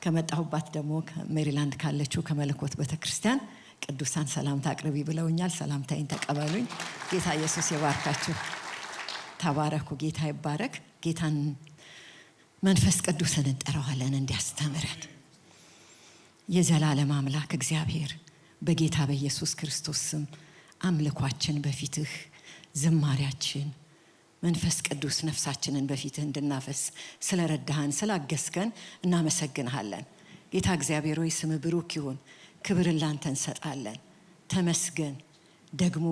ከመጣሁባት ደግሞ ከሜሪላንድ ካለችው ከመለኮት ቤተክርስቲያን ቅዱሳን ሰላምታ አቅርቢ ብለውኛል። ሰላምታዬን ተቀበሉኝ። ጌታ ኢየሱስ ይባርካችሁ። ተባረኩ። ጌታ ይባረክ። ጌታን መንፈስ ቅዱስን እንጠራዋለን እንዲያስተምረን። የዘላለም አምላክ እግዚአብሔር በጌታ በኢየሱስ ክርስቶስ ስም አምልኳችን በፊትህ ዝማሪያችን መንፈስ ቅዱስ ነፍሳችንን በፊትህ እንድናፈስ ስለረዳህን ስላገስከን እናመሰግንሃለን። ጌታ እግዚአብሔር ሆይ ስም ብሩክ ይሁን። ክብርን ላንተ እንሰጣለን። ተመስገን። ደግሞ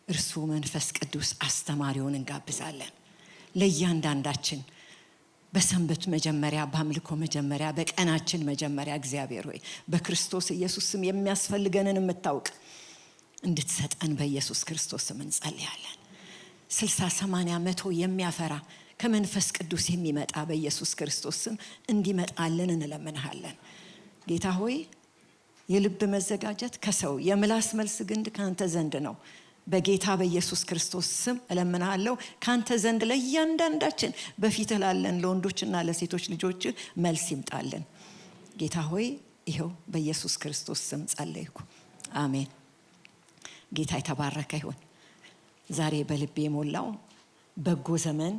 እርሱ መንፈስ ቅዱስ አስተማሪውን እንጋብዛለን። ለእያንዳንዳችን በሰንበት መጀመሪያ በአምልኮ መጀመሪያ በቀናችን መጀመሪያ እግዚአብሔር ሆይ በክርስቶስ ኢየሱስ ስም የሚያስፈልገንን የምታውቅ እንድትሰጠን በኢየሱስ ክርስቶስ ስም እንጸልያለን። 60 80 100 የሚያፈራ ከመንፈስ ቅዱስ የሚመጣ በኢየሱስ ክርስቶስ ስም እንዲመጣልን እንለምንሃለን። ጌታ ሆይ የልብ መዘጋጀት ከሰው የምላስ መልስ ግንድ ካንተ ዘንድ ነው። በጌታ በኢየሱስ ክርስቶስ ስም እለምንሃለሁ ካንተ ዘንድ ለእያንዳንዳችን በፊትህ ላለን ለወንዶችና ለሴቶች ልጆች መልስ ይምጣልን። ጌታ ሆይ ይሄው በኢየሱስ ክርስቶስ ስም ጸለይኩ። አሜን። ጌታ የተባረከ ይሁን። ዛሬ በልቤ ሞላው በጎ ዘመን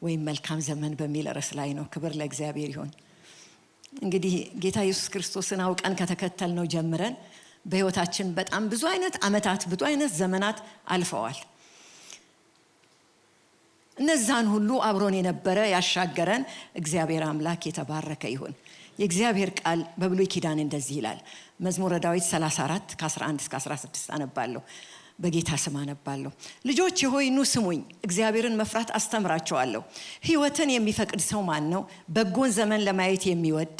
ወይም መልካም ዘመን በሚል ርዕስ ላይ ነው። ክብር ለእግዚአብሔር ይሁን። እንግዲህ ጌታ ኢየሱስ ክርስቶስን አውቀን ከተከተልነው ጀምረን በህይወታችን በጣም ብዙ አይነት አመታት ብዙ አይነት ዘመናት አልፈዋል። እነዛን ሁሉ አብሮን የነበረ ያሻገረን እግዚአብሔር አምላክ የተባረከ ይሁን። የእግዚአብሔር ቃል በብሉይ ኪዳን እንደዚህ ይላል። መዝሙረ ዳዊት 34 ከ11 እስከ 16 አነባለሁ። በጌታ ስም አነባለሁ። ልጆች ሆይ ኑ ስሙኝ፣ እግዚአብሔርን መፍራት አስተምራችኋለሁ። ህይወትን የሚፈቅድ ሰው ማን ነው? በጎን ዘመን ለማየት የሚወድ።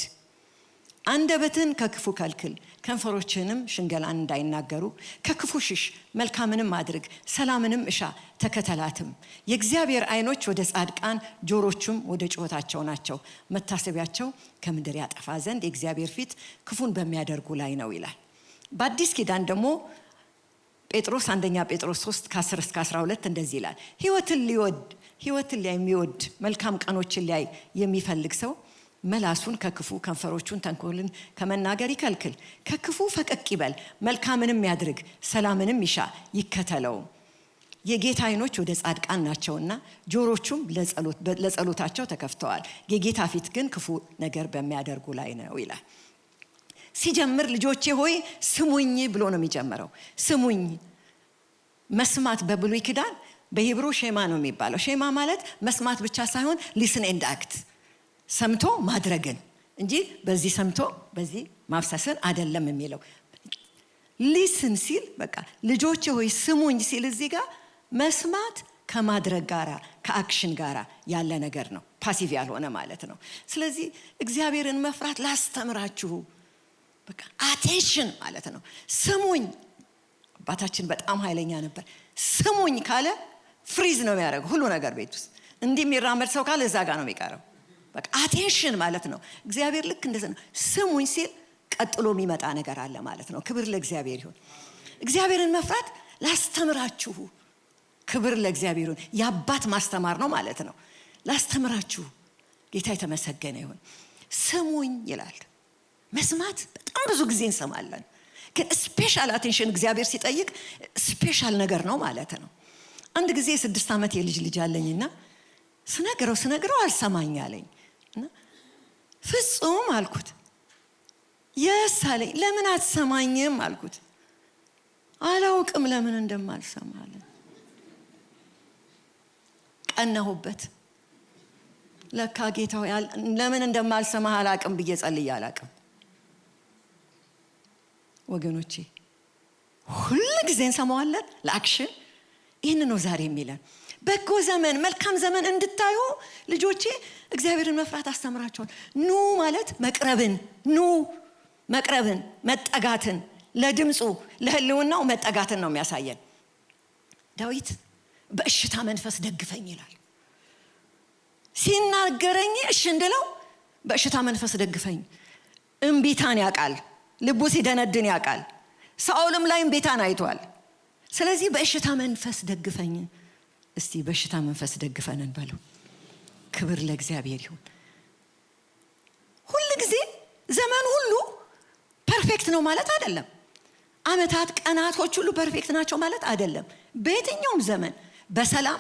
አንደበትን ከክፉ ከልክል፣ ከንፈሮችንም ሽንገላን እንዳይናገሩ። ከክፉ ሽሽ፣ መልካምንም አድርግ፣ ሰላምንም እሻ ተከተላትም። የእግዚአብሔር አይኖች ወደ ጻድቃን ጆሮቹም ወደ ጩኸታቸው ናቸው። መታሰቢያቸው ከምድር ያጠፋ ዘንድ የእግዚአብሔር ፊት ክፉን በሚያደርጉ ላይ ነው ይላል። በአዲስ ኪዳን ደግሞ ጴጥሮስ አንደኛ ጴጥሮስ 3 ከ10 እስከ 12 እንደዚህ ይላል። ህይወትን ላይ የሚወድ መልካም ቀኖችን ላይ የሚፈልግ ሰው መላሱን ከክፉ ከንፈሮቹን ተንኮልን ከመናገር ይከልክል። ከክፉ ፈቀቅ ይበል፣ መልካምንም ያድርግ፣ ሰላምንም ይሻ ይከተለው። የጌታ አይኖች ወደ ጻድቃን ናቸውና ጆሮቹም ለጸሎታቸው ተከፍተዋል። የጌታ ፊት ግን ክፉ ነገር በሚያደርጉ ላይ ነው ይላል። ሲጀምር ልጆቼ ሆይ ስሙኝ ብሎ ነው የሚጀምረው። ስሙኝ። መስማት በብሉይ ኪዳን በሂብሩ ሼማ ነው የሚባለው። ሼማ ማለት መስማት ብቻ ሳይሆን ሊስን ኤንድ አክት፣ ሰምቶ ማድረግን እንጂ በዚህ ሰምቶ በዚህ ማፍሰስን አይደለም የሚለው። ሊስን ሲል በቃ ልጆቼ ሆይ ስሙኝ ሲል እዚህ ጋር መስማት ከማድረግ ጋራ ከአክሽን ጋራ ያለ ነገር ነው። ፓሲቭ ያልሆነ ማለት ነው። ስለዚህ እግዚአብሔርን መፍራት ላስተምራችሁ በቃ አቴንሽን ማለት ነው። ስሙኝ። አባታችን በጣም ኃይለኛ ነበር። ስሙኝ ካለ ፍሪዝ ነው የሚያደርገው ሁሉ ነገር ቤት ውስጥ። እንዲህ የሚራመድ ሰው ካለ እዛ ጋር ነው የሚቀረው። በቃ አቴንሽን ማለት ነው። እግዚአብሔር ልክ እንደዛ ነው። ስሙኝ ሲል ቀጥሎ የሚመጣ ነገር አለ ማለት ነው። ክብር ለእግዚአብሔር ይሁን። እግዚአብሔርን መፍራት ላስተምራችሁ። ክብር ለእግዚአብሔር ይሁን። የአባት ማስተማር ነው ማለት ነው። ላስተምራችሁ። ጌታ የተመሰገነ ይሁን። ስሙኝ ይላል። መስማት በጣም ብዙ ጊዜ እንሰማለን፣ ግን ስፔሻል አቴንሽን እግዚአብሔር ሲጠይቅ ስፔሻል ነገር ነው ማለት ነው። አንድ ጊዜ 6 ዓመት የልጅ አለኝና ስነግረው አልሰማኝ አለኝ እና ፍጹም አልኩት። የሳለኝ ለምን አትሰማኝም አልኩት። አላውቅም ለምን እንደማልሰማለን። ቀናሁበት። ለካ ጌታው ለምን እንደማልሰማህ አላውቅም ብዬ ጸልዬ አላውቅም። ወገኖቼ ሁሉ ጊዜ እንሰማዋለን ለአክሽን። ይህን ነው ዛሬ የሚለን። በጎ ዘመን መልካም ዘመን እንድታዩ ልጆቼ እግዚአብሔርን መፍራት አስተምራቸዋል። ኑ ማለት መቅረብን፣ መጠጋትን፣ ለድምፁ ለህልውናው መጠጋትን ነው የሚያሳየን። ዳዊት በእሽታ መንፈስ ደግፈኝ ይላል። ሲናገረኝ እሺ እንድለው በእሽታ መንፈስ ደግፈኝ። እምቢታን ያውቃል፣ ልቡ ሲደነድን ያውቃል። ሳኦልም ላይ እምቢታን አይቷል። ስለዚህ በእሽታ መንፈስ ደግፈኝ። እስቲ በእሽታ መንፈስ ደግፈን እንበለው። ክብር ለእግዚአብሔር ይሁን። ሁሉ ጊዜ ፐርፌክት ነው ማለት አይደለም። አመታት ቀናቶች ሁሉ ፐርፌክት ናቸው ማለት አይደለም። በየትኛውም ዘመን በሰላም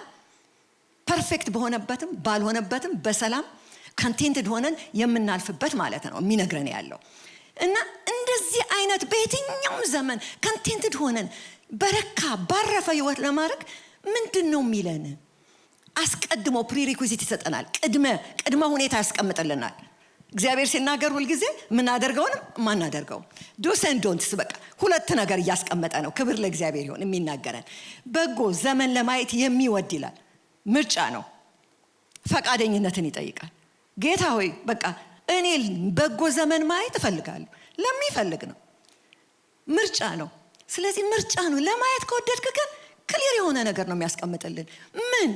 ፐርፌክት በሆነበትም ባልሆነበትም በሰላም ኮንቴንትድ ሆነን የምናልፍበት ማለት ነው የሚነግረን ያለው። እና እንደዚህ አይነት በየትኛውም ዘመን ኮንቴንትድ ሆነን በረካ ባረፈ ህይወት ለማድረግ ምንድነው የሚለን? አስቀድሞ ፕሪሪኩዊዚት ይሰጠናል። ቅድመ ሁኔታ ያስቀምጥልናል። እግዚአብሔር ሲናገር ሁሉ ጊዜ ምን አደርገውንም ማናደርገው ዱስ ኤንድ ዶንትስ በቃ ሁለት ነገር እያስቀመጠ ነው። ክብር ለእግዚአብሔር ይሁን። የሚናገረን በጎ ዘመን ለማየት የሚወድ ይላል። ምርጫ ነው፣ ፈቃደኝነትን ይጠይቃል። ጌታ ሆይ በቃ እኔ በጎ ዘመን ማየት እፈልጋለሁ። ለሚፈልግ ነው፣ ምርጫ ነው። ስለዚህ ምርጫ ነው። ለማየት ከወደድክ ግን ክሊር የሆነ ነገር ነው የሚያስቀምጥልን። ምን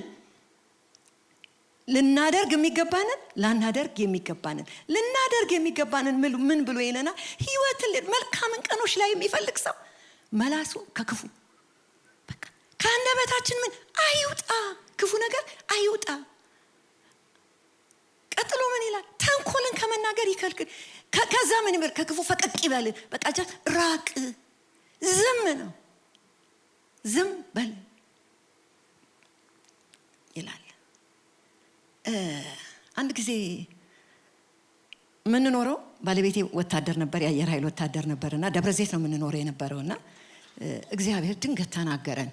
ልናደርግ የሚገባንን ላናደርግ የሚገባንን ልናደርግ የሚገባንን ምን ብሎ ይለና ህይወትን መልካምን ቀኖች ላይ የሚፈልግ ሰው መላሱ ከክፉ በቃ ከአንደበታችን ምን አይውጣ፣ ክፉ ነገር አይውጣ። ቀጥሎ ምን ይላል? ተንኮልን ከመናገር ይከልክል። ከዛ ምን ይበል? ከክፉ ፈቀቅ ይበል። በቃ ራቅ፣ ዝም ነው፣ ዝም በል ይላል። አንድ ጊዜ ምንኖረው ባለቤቴ ወታደር ነበር፣ የአየር ኃይል ወታደር ነበርና ደብረ ዘይት ነው ምንኖረው የነበረውና እግዚአብሔር ድንገት ተናገረን።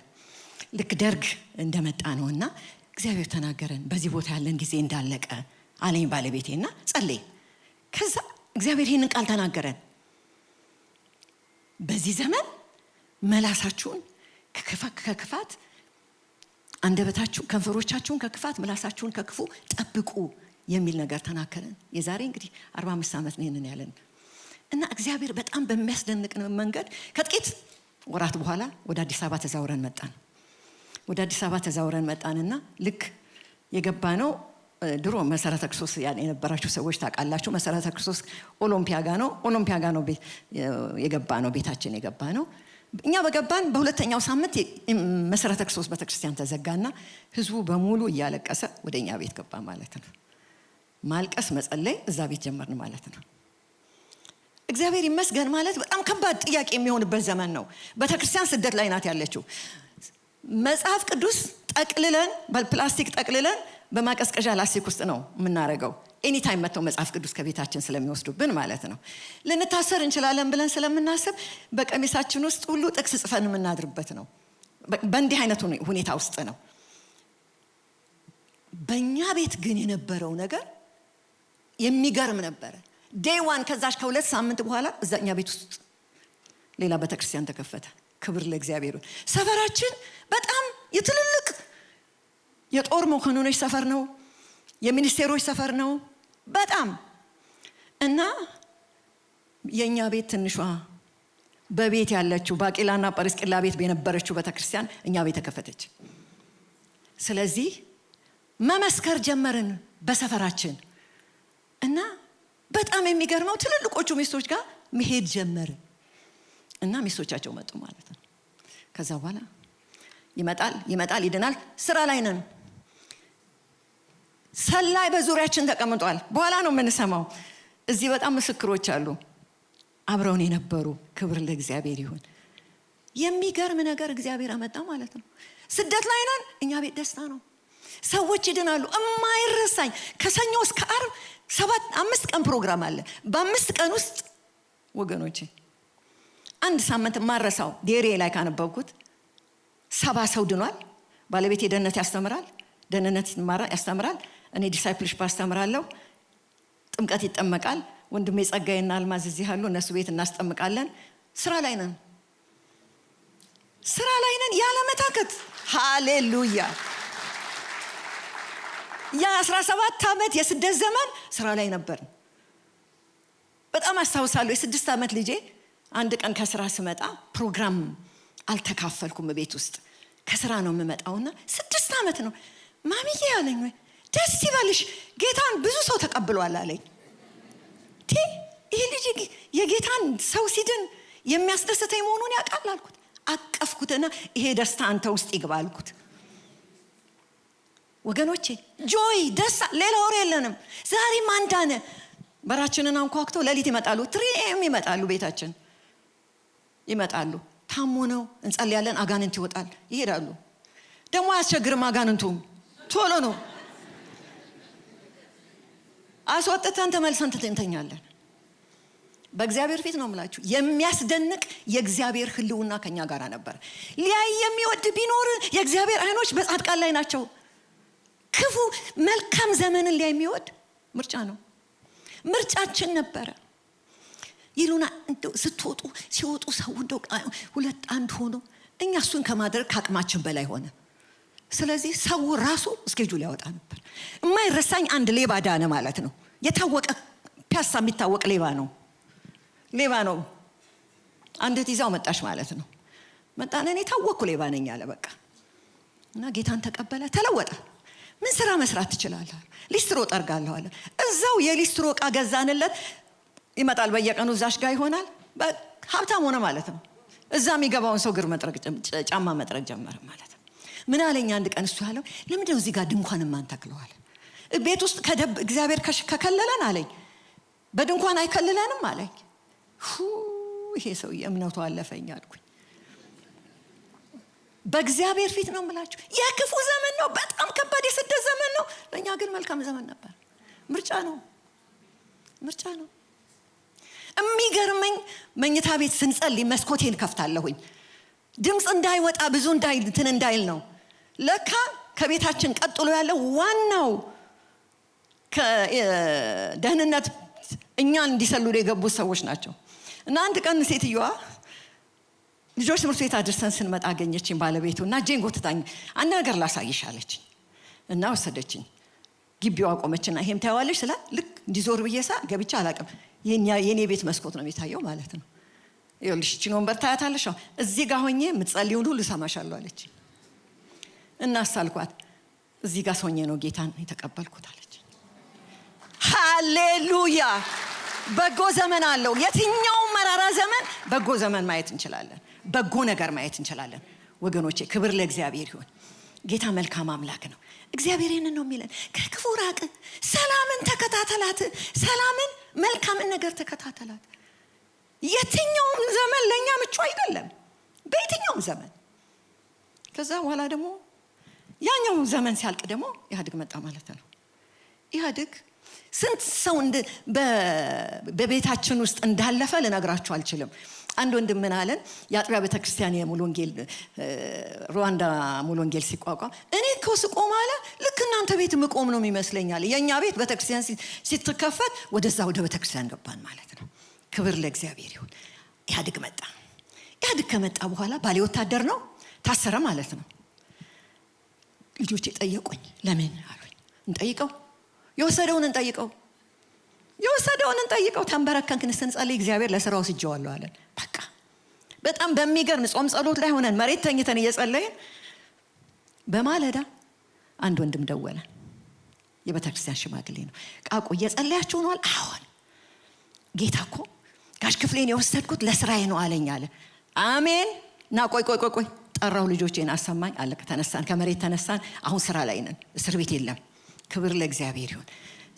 ልክ ደርግ እንደመጣ ነውና እግዚአብሔር ተናገረን። በዚህ ቦታ ያለን ጊዜ እንዳለቀ አለኝ ባለቤቴና ጸለይ። ከዛ እግዚአብሔር ይሄንን ቃል ተናገረን። በዚህ ዘመን መላሳችሁን ከክፋት አንደበታችሁ ከንፈሮቻችሁን ከክፋት ምላሳችሁን ከክፉ ጠብቁ የሚል ነገር ተናገረን። የዛሬ እንግዲህ 45 ዓመት ነው ይሄንን ያለን እና እግዚአብሔር በጣም በሚያስደንቅ መንገድ ከጥቂት ወራት በኋላ ወደ አዲስ አበባ ተዛውረን መጣን። ወደ አዲስ አበባ ተዛውረን መጣንና ልክ የገባ ነው ድሮ መሰረተ ክርስቶስ የነበራችሁ ሰዎች ታውቃላችሁ። መሰረተ ክርስቶስ ኦሎምፒያ ጋር ነው የገባ ነው ቤታችን የገባ ነው። እኛ በገባን በሁለተኛው ሳምንት መሰረተ ክርስቶስ ቤተክርስቲያን ተዘጋና ህዝቡ በሙሉ እያለቀሰ ወደኛ ቤት ገባ ማለት ነው። ማልቀስ መጸለይ እዛ ቤት ጀመርን ማለት ነው። እግዚአብሔር ይመስገን ማለት በጣም ከባድ ጥያቄ የሚሆንበት ዘመን ነው። ቤተክርስቲያን ስደት ላይ ናት ያለችው። መጽሐፍ ቅዱስ ጠቅልለን በፕላስቲክ ጠቅልለን በማቀዝቀዣ ላስቲክ ውስጥ ነው የምናረገው። ኤኒ ታይም መጥተው መጽሐፍ ቅዱስ ከቤታችን ስለሚወስዱብን ማለት ነው። ልንታሰር እንችላለን ብለን ስለምናስብ በቀሚሳችን ውስጥ ሁሉ ጥቅስ ጽፈን የምናድርበት ነው። በእንዲህ አይነት ሁኔታ ውስጥ ነው። በእኛ ቤት ግን የነበረው ነገር የሚገርም ነበረ። ዴይ ዋን ከዛች ከሁለት ሳምንት በኋላ እዛኛ ቤት ውስጥ ሌላ ቤተክርስቲያን ተከፈተ። ክብር ለእግዚአብሔር። ሰፈራችን በጣም የትልልቅ የጦር መኮንኖች ሰፈር ነው፣ የሚኒስቴሮች ሰፈር ነው በጣም። እና የኛ ቤት ትንሿ በቤት ያለችው ባቂላና ጳርስቂላ ቤት በነበረችው ቤተክርስቲያን እኛ ቤት ተከፈተች። ስለዚህ መመስከር ጀመርን በሰፈራችን እና በጣም የሚገርመው ትልልቆቹ ሚስቶች ጋር መሄድ ጀመርን እና ሚስቶቻቸው መጡ ማለት ነው። ከዛ በኋላ ይመጣል ይድናል። ስራ ላይ ነን። ሰላይ በዙሪያችን ተቀምጧል። በኋላ ነው የምንሰማው። እዚህ በጣም ምስክሮች አሉ አብረውን የነበሩ። ክብር ለእግዚአብሔር ይሁን። የሚገርም ነገር እግዚአብሔር አመጣ ማለት ነው። ስደት ላይ ነን፣ እኛ ቤት ደስታ ነው። ሰዎች ይድናሉ። የማይረሳኝ ከሰኞ እስከ ዓርብ 5 ቀን ፕሮግራም አለ። በ5 ቀን ውስጥ ወገኖቼ አንድ ሳምንት ማረሳው ዴሬ ላይ ካነበብኩት 70 ሰው ድኗል። ባለቤቴ ደህንነት ያስተምራል፣ ደህንነት ያስተምራል። እኔ ዲሳይፕልሺፕ አስተምራለሁ። ጥምቀት ይጠመቃል። ወንድሜ ጸጋይና አልማዝ እዚህ አሉ። እነሱ ቤት እናስጠምቃለን። ስራ ላይ ነን ያለ መታከት። ሃሌሉያ። የ17 ዓመት የስደት ዘመን ስራ ላይ ነበር። በጣም አስታውሳለሁ። የ6 ዓመት ልጄ አንድ ቀን ከስራ ስመጣ ፕሮግራም አልተካፈልኩም። ቤት ውስጥ ከስራ ነው የምመጣውና 6 ዓመት ነው። ማሚዬ አለኝ፣ ወይ ደስ ይበልሽ ጌታን ብዙ ሰው ተቀብሏል አለኝ። ይሄ ልጅ የጌታን ሰው ሲድን የሚያስደስተኝ መሆኑን ያውቃል አልኩት። አቀፍኩትና ይሄ ደስታ አንተ ውስጥ ይግባ አልኩት። ወገኖቼ ጆይ ደስታ፣ ሌላ ወሬ የለንም። ዛሬም አንዳነ በራችንን አንኳኩተው ሌሊት ይመጣሉ፣ 3 AM ይመጣሉ ቤታችን። ይመጣሉ። ታሞ ነው እንጸልያለን፣ አጋንንት ይወጣል፣ ይሄዳሉ። ደግሞ አያስቸግርም፣ አጋንንቱ ቶሎ ነው አስወጥተን ተመልሰን እንተኛለን። በእግዚአብሔር ፊት ነው የምላችሁ የሚያስደንቅ የእግዚአብሔር ህልውና ከኛ ጋር ነበር። ሊያይ የሚወድ ቢኖር የእግዚአብሔር አይኖች በጻድቃን ላይ ናቸው። ክፉ መልካም ዘመንን ሊያይ የሚወድ ምርጫ ነው፣ ምርጫችን ነበረ። ይሉና እንደው ስትወጡ ሲወጡ ሰው እንደው ሁለት አንድ ሆኖ እኛ እሱን ከማድረግ ከአቅማችን በላይ ሆነ። ስለዚህ ሰው ራሱ ስኬጁል ያወጣ ነበር። የማይረሳኝ አንድ ሌባ ዳነ ማለት ነው። የታወቀ ፒያሳ የሚታወቅ ሌባ ነው። አንዲት ይዛው መጣሽ ማለት ነው። መጣና እኔ ታወቅኩ ሌባ ነኝ አለ በቃ። እና ጌታን ተቀበለ፣ ተለወጠ። ምን ስራ መስራት ትችላለህ? ሊስትሮ ጠርጋለሁ አለ። እዛው የሊስትሮ ዕቃ ገዛንለት። ይመጣል በየቀኑ እዛሽ ጋር ይሆናል። ሀብታም ሆነ ማለት ነው። እዛ የሚገባውን ሰው እግር መጥረግ ጫማ መጥረግ ጀመረ ማለት ነው። ምን አለኝ አንድ ቀን እሱ ያለው ለምንድነው እዚህ ጋር ድንኳን ማንተክለዋል? ቤት ውስጥ እግዚአብሔር ከከለለን አለኝ በድንኳን አይከልለንም አለኝ። ይሄ ሰው የእምነቱ አለፈኝ አልኩኝ። በእግዚአብሔር ፊት ነው የምላችሁ የክፉ ዘመን ነው፣ በጣም ከባድ የስደት ዘመን ነው። ለእኛ ግን መልካም ዘመን ነበር። ምርጫ ነው። የሚገርመኝ መኝታ ቤት ስንጸልይ መስኮቴን ከፍታለሁኝ ድምፅ እንዳይወጣ ብዙ እንዳይል ነው። ለካ ከቤታችን ቀጥሎ ያለው ዋናው ከደህንነት እኛን እንዲሰልሉ የገቡት ሰዎች ናቸው። እና አንድ ቀን ሴትዮዋ ልጆች ትምህርት ቤት አድርሰን ስንመጣ አገኘችኝ ባለቤቱ እና እጄን ጎትታኝ አንድ ነገር ላሳይሽ አለችኝ እና ወሰደችኝ። ግቢው አቆመችና ይሄም ታያዋለሽ ስላ ልክ እንዲዞር ብዬሳ ገብቻ አላቅም። የኔ ቤት መስኮት ነው የሚታየው ማለት ነው። ይኸውልሽ እቺን ወንበር ታያታለሽ፣ እዚህ ጋር ሆኜ የምትጸልዩን ሁሉ ሰማሻለሁ አለች። እና አሳልኳት እዚህ ጋር ሆኜ ነው ጌታን የተቀበልኩት አለች። ሃሌሉያ! በጎ ዘመን አለው። የትኛው መራራ ዘመን በጎ ዘመን ማየት እንችላለን። በጎ ነገር ማየት እንችላለን። ወገኖቼ ክብር ለእግዚአብሔር ይሁን። ጌታ መልካም አምላክ ነው። እግዚአብሔር ይህንን ነው የሚለን፣ ከክፉ ራቅ፣ ሰላምን ተከታተላት። ሰላምን መልካምን ነገር ተከታተላት። የትኛውም ዘመን ለኛ ምቹ አይደለም፣ በየትኛውም ዘመን። ከዛ በኋላ ደግሞ ያኛው ዘመን ሲያልቅ ደግሞ ኢህአዴግ መጣ ማለት ነው። ኢህአዴግ ስንት ሰው በቤታችን ውስጥ እንዳለፈ ልነግራችሁ አልችልም። አንድ ወንድም ምን አለን፣ የአጥቢያ ቤተክርስቲያን የሙሉ ወንጌል ሩዋንዳ ሙሉ ወንጌል ሲቋቋም እኔ እኮ ስቆም አለ ልክ እናንተ ቤት ምቆም ነው የሚመስለኛል። የኛ ቤት ቤተክርስቲያን ሲትከፈት ወደዛ ወደ ቤተክርስቲያን ገባን ማለት ነው። ክብር ለእግዚአብሔር ይሁን። ኢህአዴግ መጣ። ኢህአዴግ ከመጣ በኋላ ባሌ ወታደር ነው፣ ታሰረ ማለት ነው። ልጆቼ ጠየቁኝ፣ ለምን አሉኝ። እንጠይቀው፣ የወሰደውን እንጠይቀው። ተንበረከክን፣ ስንጸልይ እግዚአብሔር ለስራው ስጀዋለሁ አለን። በቃ በጣም በሚገርም ጾም ጸሎት ላይ ሆነን መሬት ተኝተን እየጸለይን በማለዳ አንድ ወንድም ደወለ። የቤተክርስቲያን ሽማግሌ ነው። ቃቁ እየጸለያችሁ ነው አለ። አሁን ጌታ እኮ ጋሽ ክፍሌን የወሰድኩት ለስራዬ ነው አለኝ አለ። አሜን። ና ቆይ ጠራው፣ ልጆቼን አሰማኝ አለ። ተነሳን፣ ከመሬት ተነሳን። አሁን ስራ ላይ ነን፣ እስር ቤት የለም። ክብር ለእግዚአብሔር ይሁን።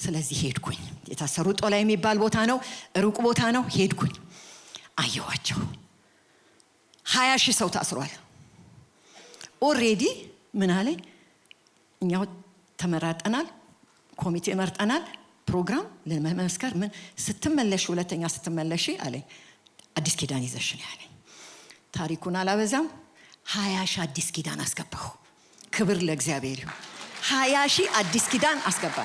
ስለዚህ ሄድኩኝ። የታሰሩ ጦላ የሚባል ቦታ ነው፣ ሩቅ ቦታ ነው። ሄድኩኝ፣ አየዋቸው። 20,000 ሰው ታስሯል። ኦሬዲ ምን አለኝ፣ እኛው ተመራጠናል፣ ኮሚቴ መርጠናል፣ ፕሮግራም ለመመስከር ምን ስትመለሽ፣ ሁለተኛ ስትመለሽ አለኝ አዲስ ኪዳን ይዘሽ ነው ያለኝ። ታሪኩን አላበዛም፣ 20,000 አዲስ ኪዳን አስገባሁ። ክብር ለእግዚአብሔር ይሁን። 20,000 አዲስ ኪዳን አስገባ።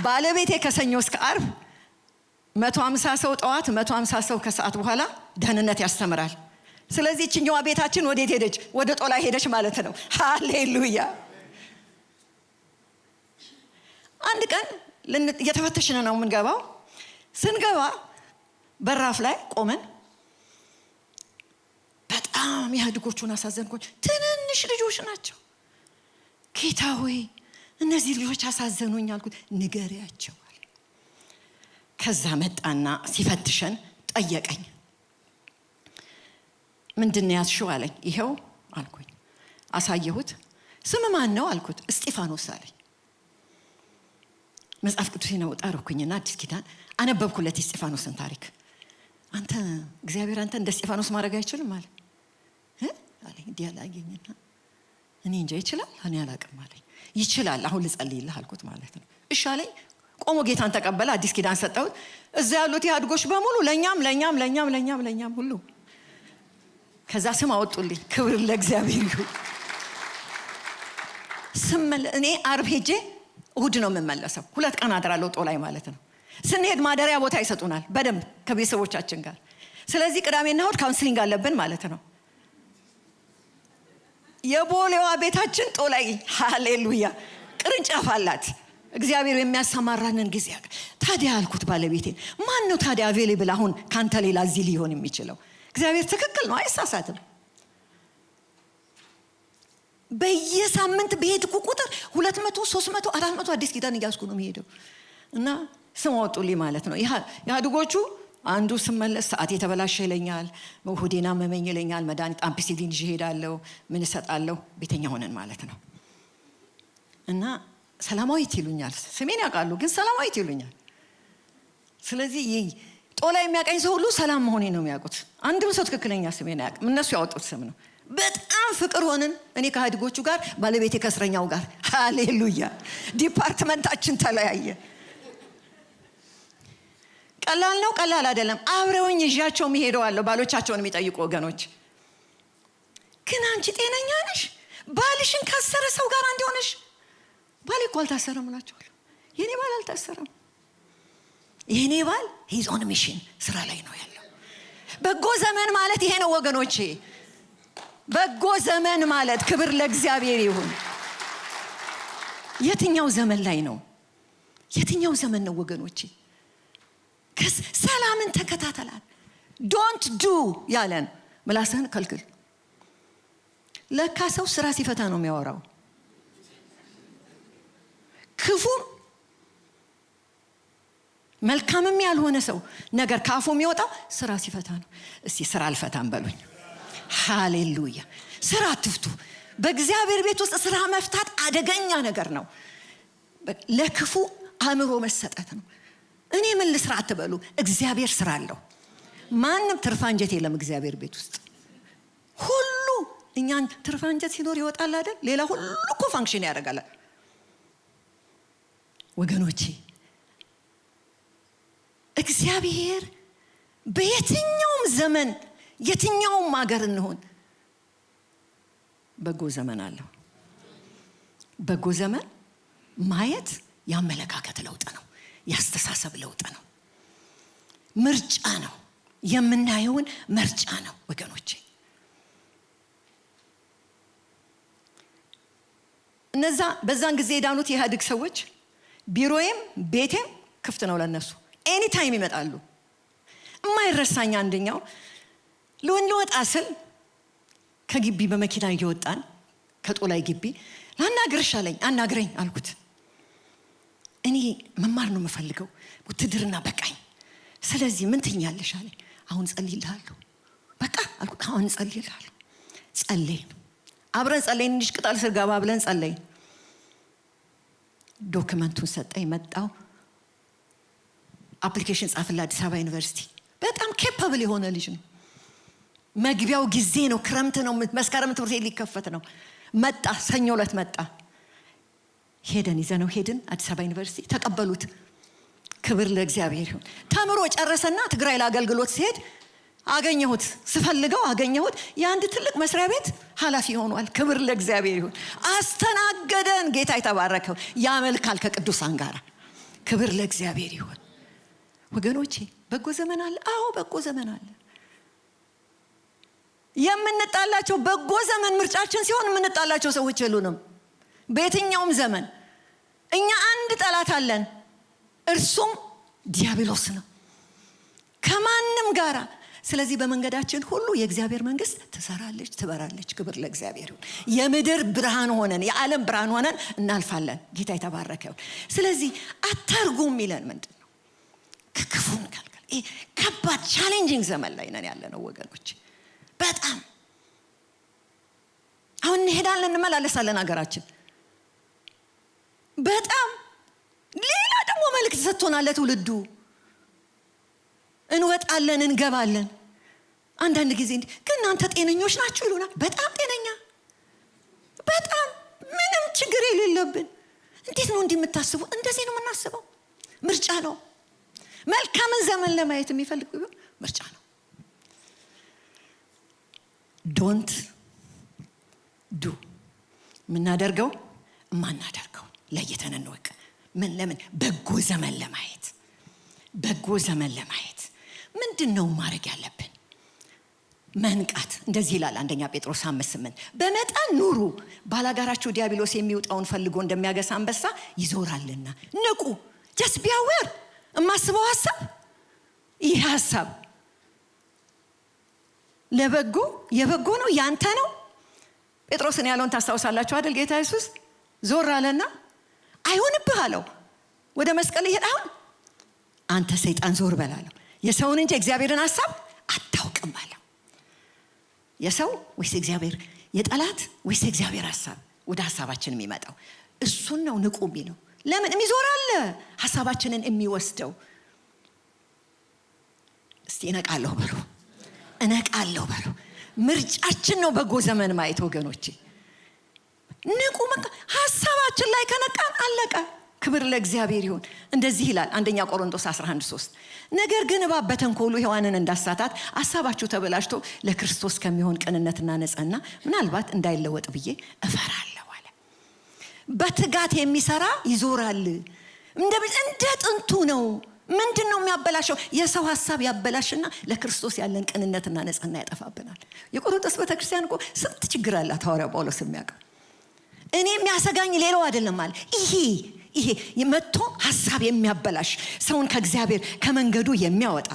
ባለቤቴ ከሰኞ እስከ ዓርብ 150 ሰው ጠዋት፣ 150 ሰው ከሰዓት በኋላ ደህንነት ያስተምራል። ስለዚህ እቺኛዋ ቤታችን ወዴት ሄደች? ወደ ጦላ ሄደች ማለት ነው። ሃሌሉያ። አንድ ቀን እየተፈተሽን ነው የምንገባው። ስንገባ በራፍ ላይ ቆመን በጣም ኢህአዴጎቹን አሳዘንኩኝ። ትንንሽ ልጆች ናቸው። ጌታ ሆይ እነዚህ ልጆች አሳዘኑኝ አልኩት። ንገሪያቸው አለ። ከዛ መጣና ሲፈትሸን ጠየቀኝ። ምንድን ነው ያዝሽው አለኝ። ይሄው አልኩኝ። አሳየሁት። ስም ማን ነው አልኩት። እስጢፋኖስ አለኝ። መጽሐፍ ቅዱሴን አወጣሁኝና አዲስ ኪዳን አነበብኩለት። እስጢፋኖስን ታሪክ አንተ እግዚአብሔር አንተ እንደ እስጢፋኖስ ማድረግ አይችልም አለ አለኝ። እንዲያላገኝና እኔ እንጃ ይችላል እኔ አላቅም አለኝ። ይችላል አሁን ልጸልይልህ አልኩት ማለት ነው። እሺ አለኝ። ቆሞ ጌታን ተቀበለ። አዲስ ኪዳን ሰጠሁት። እዛ ያሉት ያድጎች በሙሉ ለኛም ሁሉ ከዛ ስም አወጡልኝ። ክብር ለእግዚአብሔር ይሁን። እኔ ዓርብ ሄጄ እሁድ ነው የምመለሰው። 2 ቀን አድራለሁ ጦላይ ማለት ነው። ስንሄድ ማደሪያ ቦታ ይሰጡናል በደንብ ከቤተሰቦቻችን ጋር። ስለዚህ ቅዳሜና እሁድ ካውንስሊንግ አለብን ማለት ነው። የቦሌዋ ቤታችን ጦላይ ሃሌሉያ ቅርንጫፍ አላት። እግዚአብሔር የሚያሰማራንን ጊዜ ያውቃል። ታዲያ አልኩት ባለቤቴን ማን ነው ታዲያ አቬሌብል አሁን ካንተ ሌላ እዚህ ሊሆን የሚችለው? እግዚአብሔር ትክክል ነው አይሳሳትም። በየሳምንት በሄድኩ ቁጥር 200 300 400 አዲስ ኪዳን እያስኩ ነው የሚሄደው። እና ስም አወጡልኝ ማለት ነው። ያድጎቹ አንዱ ስመለስ ሰዓት የተበላሸ ይለኛል፣ ሆዴና መመኝ ይለኛል፣ መድኃኒት አምፒሲሊን ይዤ እሄዳለሁ፣ ምን እሰጣለሁ። ቤተኛ ሆነን ማለት ነው። እና ሰላማዊት ይሉኛል። ስሜን ያውቃሉ ግን ሰላማዊት ይሉኛል። ስለዚህ ጦላ የሚያቀኝ ሰው ሁሉ ሰላም መሆኔ ነው የሚያውቁት። አንድም ሰው ትክክለኛ ስሜን አያውቅም። እነሱ ያወጡት ስም ነው። በጣም ፍቅር ሆነን እኔ ከአድጎቹ ጋር ባለቤቴ ከእስረኛው ጋር ሃሌሉያ። ዲፓርትመንታችን ተለያየ። ቀላል ነው ቀላል አይደለም። አብረውኝ ይዣቸው የሚሄደዋለሁ ባሎቻቸውን የሚጠይቁ ወገኖች። ግን አንቺ ጤነኛ ነሽ? ባልሽን ካሰረ ሰው ጋር እንዲሆነሽ? ባል እኮ አልታሰረም እላቸዋለሁ። የኔ ባል አልታሰረም። የኔ ባል ሂዝ ኦን ሚሽን ስራ ላይ ነው ያለው። በጎ ዘመን ማለት ይሄ ነው ወገኖቼ። በጎ ዘመን ማለት ክብር ለእግዚአብሔር ይሁን። የትኛው ዘመን ላይ ነው? የትኛው ዘመን ነው ወገኖቼ? ሰላምን ተከታተላል። ዶንት ዱ ያለን ምላስህን ከልክል። ለካ ሰው ስራ ሲፈታ ነው የሚያወራው። ክፉ መልካምም ያልሆነ ሰው ነገር ካፉ የሚወጣው ስራ ሲፈታ ነው። እስቲ ስራ አልፈታም በሉኝ። ሃሌሉያ። ስራ አትፍቱ። በእግዚአብሔር ቤት ውስጥ ስራ መፍታት አደገኛ ነገር ነው። ለክፉ አእምሮ መሰጠት ነው። እኔ ምን ልስራ አትበሉ። እግዚአብሔር ስራ አለው። ማንም ትርፋንጀት የለም እግዚአብሔር ቤት ውስጥ። ሁሉ እኛን ትርፋንጀት ሲኖር ይወጣል አይደል? ሌላ ሁሉ እኮ ፋንክሽን ያደርጋል ወገኖቼ። እግዚአብሔር በየትኛውም ዘመን የትኛውም ሀገር እንሆን በጎ ዘመን አለው። በጎ ዘመን ማየት ያመለካከት ለውጥ ነው። ያስተሳሰብ ለውጥ ነው። ምርጫ ነው። የምናየውን ምርጫ ነው ወገኖቼ። እነዛ በዛን ጊዜ የዳኑት የኢህአዴግ ሰዎች ቢሮዬም ቤቴም ክፍት ነው ለነሱ። ኤኒ ታይም ይመጣሉ። የማይረሳኝ አንደኛው ልወጣ ስል ከግቢ በመኪና እየወጣን ከጦላይ ግቢ ላናግርሽ አለኝ። አናግረኝ አልኩት። እኔ መማር ነው የምፈልገው፣ ውትድርና በቃኝ። ስለዚህ ምን ትኛለሽ አለኝ። አሁን ጸልይልሃለሁ። በቃ አልኩት። አሁን ጸልይልሃለሁ። ጸለይን። አብረን ጸለይን። እንዲህ ቅጠል ስር ገባ ብለን ጸለይን። ዶክመንቱን ሰጠኝ። መጣው አፕሊኬሽን ጻፍላ አዲስ አበባ ዩኒቨርሲቲ። በጣም ኬፓብል የሆነ ልጅ ነው። መግቢያው ጊዜ ነው፣ ክረምት ነው፣ መስከረም ትምህርት ቤት ሊከፈት ነው። መጣ። ሰኞ ዕለት መጣ። ሄደን ይዘነው ሄድን አዲስ አበባ ዩኒቨርሲቲ። ተቀበሉት። ክብር ለእግዚአብሔር ይሁን። ተምሮ ጨረሰና ትግራይ ለአገልግሎት ሲሄድ አገኘሁት። ስፈልገው አገኘሁት። የአንድ ትልቅ መስሪያ ቤት ኃላፊ ሆኗል። ክብር ለእግዚአብሔር ይሁን። አስተናገደን። ጌታ የተባረከው። ያመልካል ከቅዱሳን ጋር። ክብር ለእግዚአብሔር ይሁን። ወገኖቼ በጎ ዘመን አለ። አዎ በጎ ዘመን አለ። የምንጣላቸው በጎ ዘመን ምርጫችን ሲሆን የምንጣላቸው ሰዎች የሉንም። በየትኛውም ዘመን እኛ አንድ ጠላት አለን፣ እርሱም ዲያብሎስ ነው ከማንም ጋራ። ስለዚህ በመንገዳችን ሁሉ የእግዚአብሔር መንግስት ትሰራለች፣ ትበራለች። ክብር ለእግዚአብሔር ይሁን። የምድር ብርሃን ሆነን የዓለም ብርሃን ሆነን እናልፋለን። ጌታ የተባረከ ይሁን። ስለዚህ አታርጉም ይለን ምንድን ነው? ከክፉ እንከልከል። ይሄ ከባድ ቻሌንጂንግ ዘመን ላይ ነን ያለነው ወገኖች። በጣም አሁን እንሄዳለን እንመላለሳለን ሀገራችን። በጣም ሌላ ደግሞ መልእክት ሰጥቶናል ለትውልዱ። እንወጣ እንወጣለን እንገባለን። አንዳንድ ጊዜ ግን እናንተ ጤነኞች ናችሁ ይሉናል። በጣም ጤነኛ፣ በጣም ምንም ችግር የሌለብን። እንዴት ነው እንዲህ የምታስቡ? እንደዚህ ነው የምናስበው። ምርጫ ነው። መልካምን ዘመን ለማየት የሚፈልግ ቢሆን ምርጫ ነው። ዶንት ዱ ምናደርገው ማናደርገው ለይተን እንወቅ። ምን ለምን በጎ ዘመን ለማየት ምንድነው ማድረግ ያለብን? መንቃት። እንደዚህ ይላል አንደኛ ጴጥሮስ 5:8 በመጠን ኑሩ፣ ባላጋራችሁ ዲያብሎስ የሚውጣውን ፈልጎ እንደሚያገሳ አንበሳ ይዞራልና ንቁ። just be aware። የማስበው ሐሳብ ይህ ሐሳብ ለበጎ የበጎ ነው፣ ያንተ ነው። ጴጥሮስን ያለውን ታስታውሳላችሁ አይደል? ጌታ ኢየሱስ ዞር አለና አይሆንብህ አለው። ወደ መስቀል ይሄድ። አሁን አንተ ሰይጣን ዞር በላለው። የሰውን እንጂ እግዚአብሔርን ሐሳብ አታውቅም አለው። የሰው ወይስ እግዚአብሔር? የጠላት ወይስ እግዚአብሔር ሐሳብ ወደ ሐሳባችን የሚመጣው? እሱን ነው ንቁ የሚለው። ለምን የሚዞራል ሐሳባችንን የሚወስደው? እስቲ እነቃለሁ በሉ። ምርጫችን ነው በጎ ዘመን ማየት ወገኖቼ። ንቁ። ሐሳባችን ላይ ከነቃን አለቀ። ክብር ለእግዚአብሔር ይሁን። እንደዚህ ይላል አንደኛ ቆሮንቶስ 11:3 ነገር ግን እባብ በተንኮሉ ሔዋንን እንዳሳታት ሐሳባችሁ ተበላሽቶ ለክርስቶስ ከሚሆን ቅንነትና ንጽሕና ምናልባት እንዳይለወጥ ብዬ እፈራለሁ አለ። በትጋት የሚሰራ ይዞራል። እንደ ጥንቱ ነው። ምንድነው የሚያበላሸው? የሰው ሐሳብ ያበላሽና ለክርስቶስ ያለን ቅንነትና ንጽሕና ያጠፋብናል። የቆሮንቶስ ቤተክርስቲያን እኮ ስንት ችግር አላት። ሐዋርያው ጳውሎስ የሚያውቀው እኔ የሚያሰጋኝ ሌላው አይደለም አለ። ይሄ የመጥቶ ሐሳብ የሚያበላሽ ሰውን ከእግዚአብሔር ከመንገዱ የሚያወጣ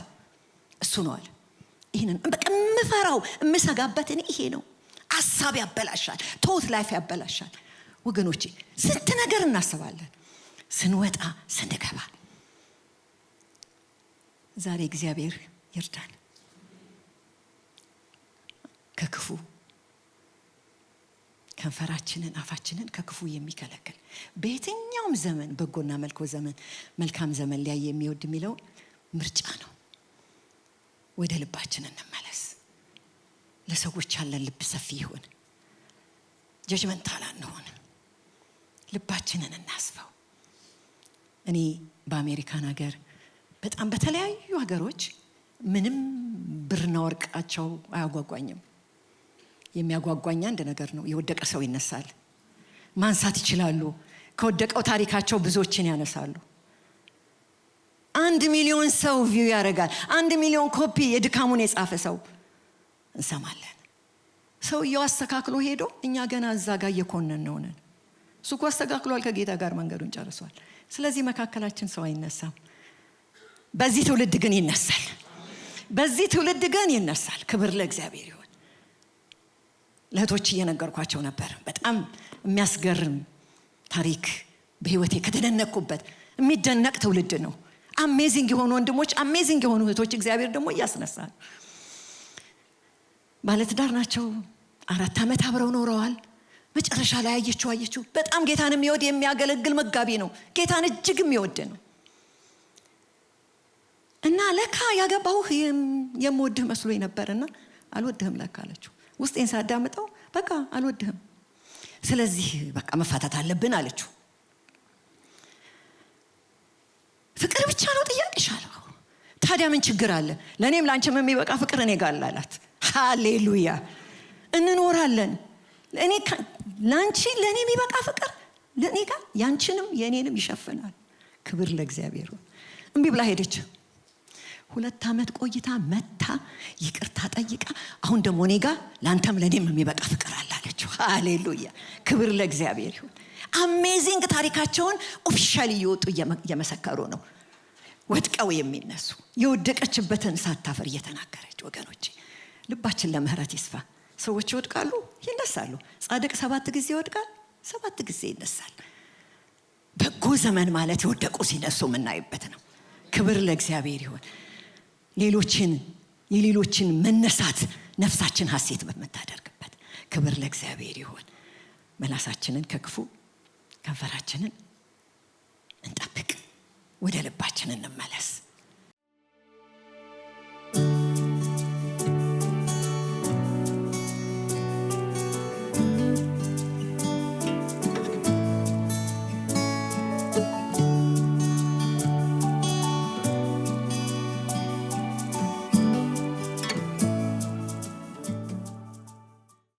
እሱ ነው አለ። ይሄንን በቃ የምፈራው የምሰጋበት ይሄ ነው። ሐሳብ ያበላሻል፣ ቶት ላይፍ ያበላሻል። ወገኖቼ ስንት ነገር እናስባለን ስንወጣ ስንገባ። ዛሬ እግዚአብሔር ይርዳን ከክፉ ከንፈራችንን አፋችንን ከክፉ የሚከለክል በየትኛውም ዘመን በጎና መልካም ዘመን ላይ የሚወድ የሚለው ምርጫ ነው። ወደ ልባችን እንመለስ። ለሰዎች ያለን ልብ ሰፊ ይሁን። ጀጅመንታል አንሁን። ልባችንን እናስፈው። እኔ በአሜሪካን ሀገር በጣም በተለያዩ ሀገሮች ምንም ብርና ወርቃቸው አያጓጓኝም። የሚያጓጓኝ አንድ ነገር ነው። የወደቀ ሰው ይነሳል። ማንሳት ይችላሉ። ከወደቀው ታሪካቸው ብዙዎችን ያነሳሉ። 1 ሚሊዮን ሰው ቪው ያደርጋል። 1 ሚሊዮን ኮፒ የድካሙን የጻፈ ሰው እንሰማለን። ሰውየው አስተካክሎ ሄዶ እኛ ገና እዛ ጋር እየኮነን ነው ነን። እሱ እኮ አስተካክሏል፣ ከጌታ ጋር መንገዱን ጨርሷል። ስለዚህ መካከላችን ሰው አይነሳም። በዚህ ትውልድ ግን ይነሳል። ክብር ለእግዚአብሔር ይሁን። ለእህቶች እየነገርኳቸው ነበር። በጣም የሚያስገርም ታሪክ በህይወቴ ከተደነቅኩበት የሚደነቅ ትውልድ ነው። አሜዚንግ የሆኑ ወንድሞች፣ አሜዚንግ የሆኑ እህቶች እግዚአብሔር ደግሞ እያስነሳል። ባለትዳር ናቸው። 4 ዓመት አብረው ኖረዋል። መጨረሻ ላይ አየችው። በጣም ጌታን የሚወድ የሚያገለግል መጋቢ ነው። ጌታን እጅግ የሚወድ ነው። እና ለካ ያገባሁህ የምወድህ መስሎኝ ነበርና አልወድህም ለካ አለችው። ውስጤን ሳዳምጠው በቃ አልወድህም፣ ስለዚህ በቃ መፋታት አለብን አለችው። ፍቅር ብቻ ነው ጥያቄሽ አለው። ታዲያ ምን ችግር አለ? ለኔም ላንቺም የሚበቃ ፍቅር እኔ ጋር አላት። ሃሌሉያ። እንኖራለን። እኔ ላንቺ ለኔ የሚበቃ ፍቅር ለኔ ጋር ያንቺንም የኔንም ይሸፍናል። ክብር ለእግዚአብሔር። እምቢ ብላ ሄደች። 2 ዓመት ቆይታ መታ ይቅርታ ጠይቃ አሁን ደግሞ እኔ ጋር ላንተም ለኔም የሚበቃ ፍቅር አላለችው። ሃሌሉያ። ክብር ለእግዚአብሔር ይሁን። አሜዚንግ ታሪካቸውን ኦፊሻሊ እየወጡ እየመሰከሩ ነው። ወድቀው የሚነሱ የወደቀችበትን ሳታፈር እየተናገረች። ወገኖቼ ልባችን ለምህረት ይስፋ። ሰዎች ይወድቃሉ፣ ይነሳሉ። ጻድቅ 7 ጊዜ ይወድቃል፣ 7 ጊዜ ይነሳል። በጎ ዘመን ማለት የወደቁ ሲነሱ የምናይበት ነው። ክብር ለእግዚአብሔር ይሁን። የሌሎችን መነሳት ነፍሳችን ሐሴት በመታደርግበት ክብር ለእግዚአብሔር ይሁን። መላሳችንን ከክፉ ከንፈራችንን እንጠብቅ። ወደ ልባችን እንመለስ።